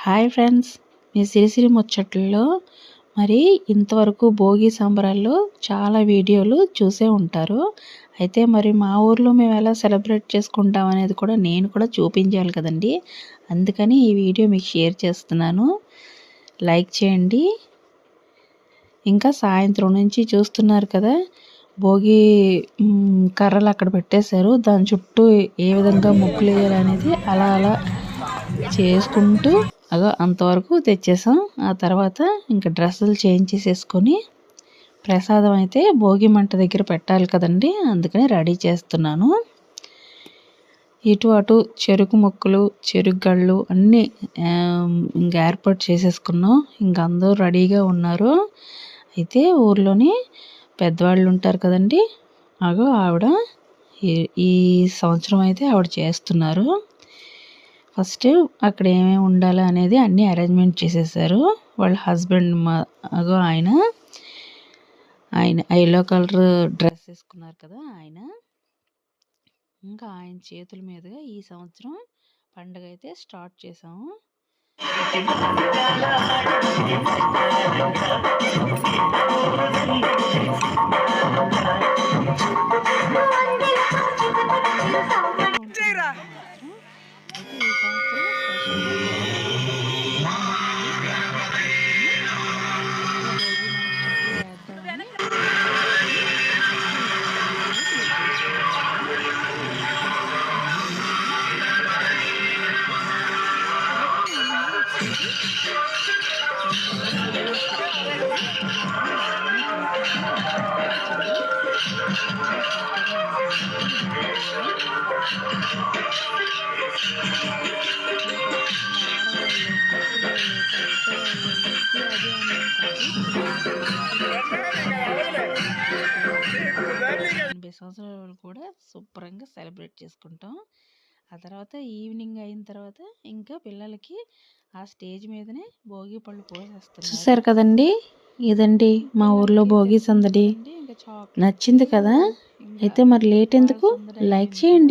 Hi friends, మీ సిరిసిరి ముచ్చట్లలో మరి ఇంతవరకు భోగి సంబరాల్లో చాలా వీడియోలు చూసే ఉంటారు. అయితే మరి మా ఊర్లో మేము ఎలా సెలబ్రేట్ చేసుకుంటాం అనేది కూడా నేను కూడా చూపించాలి కదండి. అందుకని ఈ వీడియో మీకు షేర్ చేస్తున్నాను. లైక్ చేయండి. ఇంకా సాయంత్రం నుంచి చూస్తున్నారు కదా, భోగి కర్రలు అక్కడ పెట్టేశారు. దాని చుట్టూ ఏ విధంగా ముగ్గులు వేయాలనేది అలా అలా చేసుకుంటూ అంతవరకు తెచ్చేసాం. ఆ తర్వాత ఇంకా డ్రెస్సులు చేంజ్ చేసేసుకొని ప్రసాదం అయితే భోగి మంట దగ్గర పెట్టాలి కదండి, అందుకని రెడీ చేస్తున్నాను. ఇటు అటు చెరుకు ముక్కలు, చెరుకు గళ్ళు అన్నీ ఇంకా ఏర్పాటు చేసేసుకున్నాం. ఇంకా అందరూ రెడీగా ఉన్నారు. అయితే ఊర్లోని పెద్దవాళ్ళు ఉంటారు కదండి, ఆవిడ ఈ సంవత్సరం అయితే ఆవిడ చేస్తున్నారు. ఫస్ట్ అక్కడ ఏమేమి ఉండాలి అనేది అన్నీ అరేంజ్మెంట్ చేసేసారు. వాళ్ళ హస్బెండ్ ఆయన ఎల్లో కలర్ డ్రెస్ వేసుకున్నారు కదా ఆయన. ఇంకా ఆయన చేతుల మీదుగా ఈ సంవత్సరం పండుగ అయితే స్టార్ట్ చేసాము. సంవత్సరాలు కూడా శుభ్రంగా సెలబ్రేట్ చేసుకుంటాం. ఆ తర్వాత ఈవినింగ్ అయిన తర్వాత ఇంకా పిల్లలకి ఆ స్టేజ్ మీదనే భోగి పళ్ళు పోసేస్తారు. చూసారు కదండి, ఇదండి మా ఊర్లో భోగి సందడి. నచ్చింది కదా? అయితే మరి లేట్ ఎందుకు, లైక్ చేయండి.